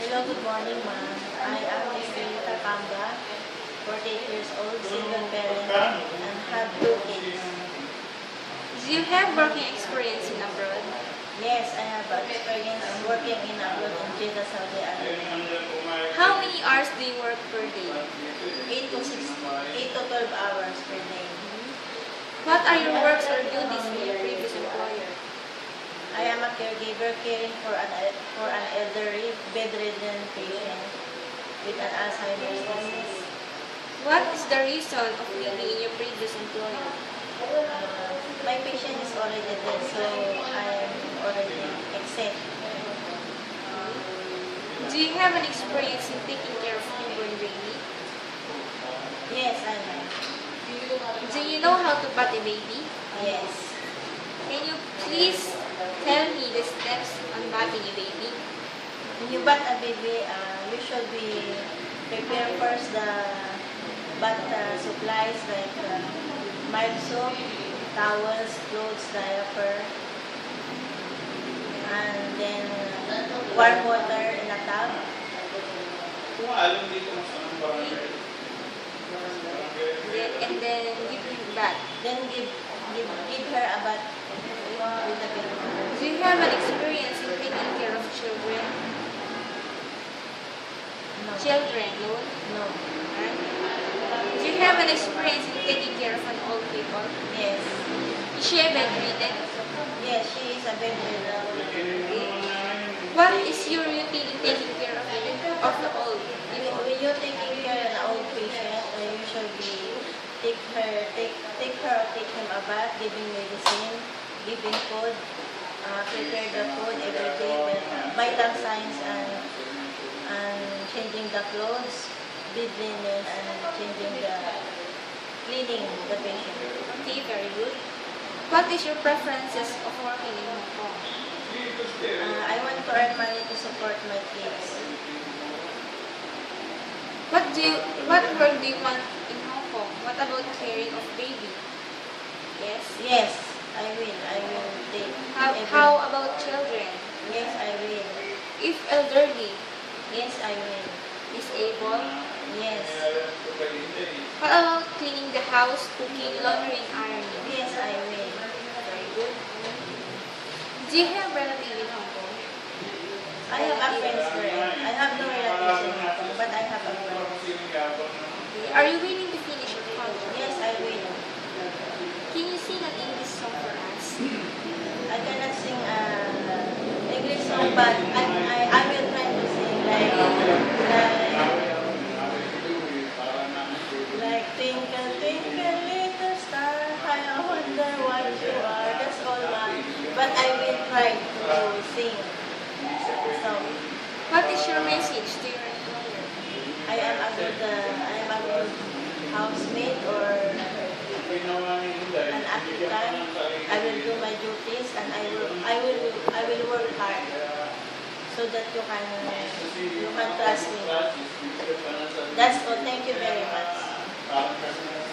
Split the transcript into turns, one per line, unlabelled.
Hello, good morning, ma'am. I am Mr. Takamba, 48 years old, single parent, and have 2 kids.
Do you have working experience in abroad?
Yes, I have experience working in abroad in Jeddah, Saudi Arabia.
How many hours do you work per day?
8 to 12 hours per day.
What are your works or duties in your previous employer?
I am a caregiver caring for an elderly bedridden patient with an Alzheimer's disease.
What is the reason of leaving in your previous employer?
My patient is already dead, so I am already exempt.
Do you have an experience in taking care of newborn baby?
Yes, I am.
Do you know how to bat a baby?
Yes.
Can you please tell me the steps on batting a baby?
When you bat a baby, you should be prepare first the bat supplies like mild soap, towels, clothes, diaper, and then warm water in a tub.
And then give him bath.
Then give her a bath with the baby.
Do you have an experience in taking care of children?
No.
Children, no?
No.
Alright. Do you have an experience in taking care of an old people?
Yes.
Is she a bedridden?
Yes, she is a bedridden.
What is your routine in taking care of the old people?
When you're taking care of an old patient, you should be take him a bath, giving medicine, giving food, prepare the food every day with vital signs and changing the clothes, bed linen, and cleaning the patient.
Okay, very good. What is your preferences of working in Hong Kong?
I want to earn money to support my kids.
What work do you want in Hong Kong? What about caring of baby? Yes.
Yes, I will take
How about children?
Yes, I will.
If elderly,
Yes, I will.
disabled,
Yes.
what about cleaning the house, cooking, laundry, and ironing?
Yes, I will.
Very good. Do you have relatives in Hong Kong?
I have a friend there. I have no relatives in Hong Kong, but I have a friend.
Okay. Are you willing to finish your contract?
Yes, I will.
Can you sing an English song for us?
I cannot sing English song, but I will try to sing like twinkle twinkle little star, I wonder what you are. That's all, ma'am. But I will try to sing. So
What is your message to your employer?
I am a good housemate or an applicant. I will do my duties and I will work hard so that you can trust me. That's all. Thank you very much.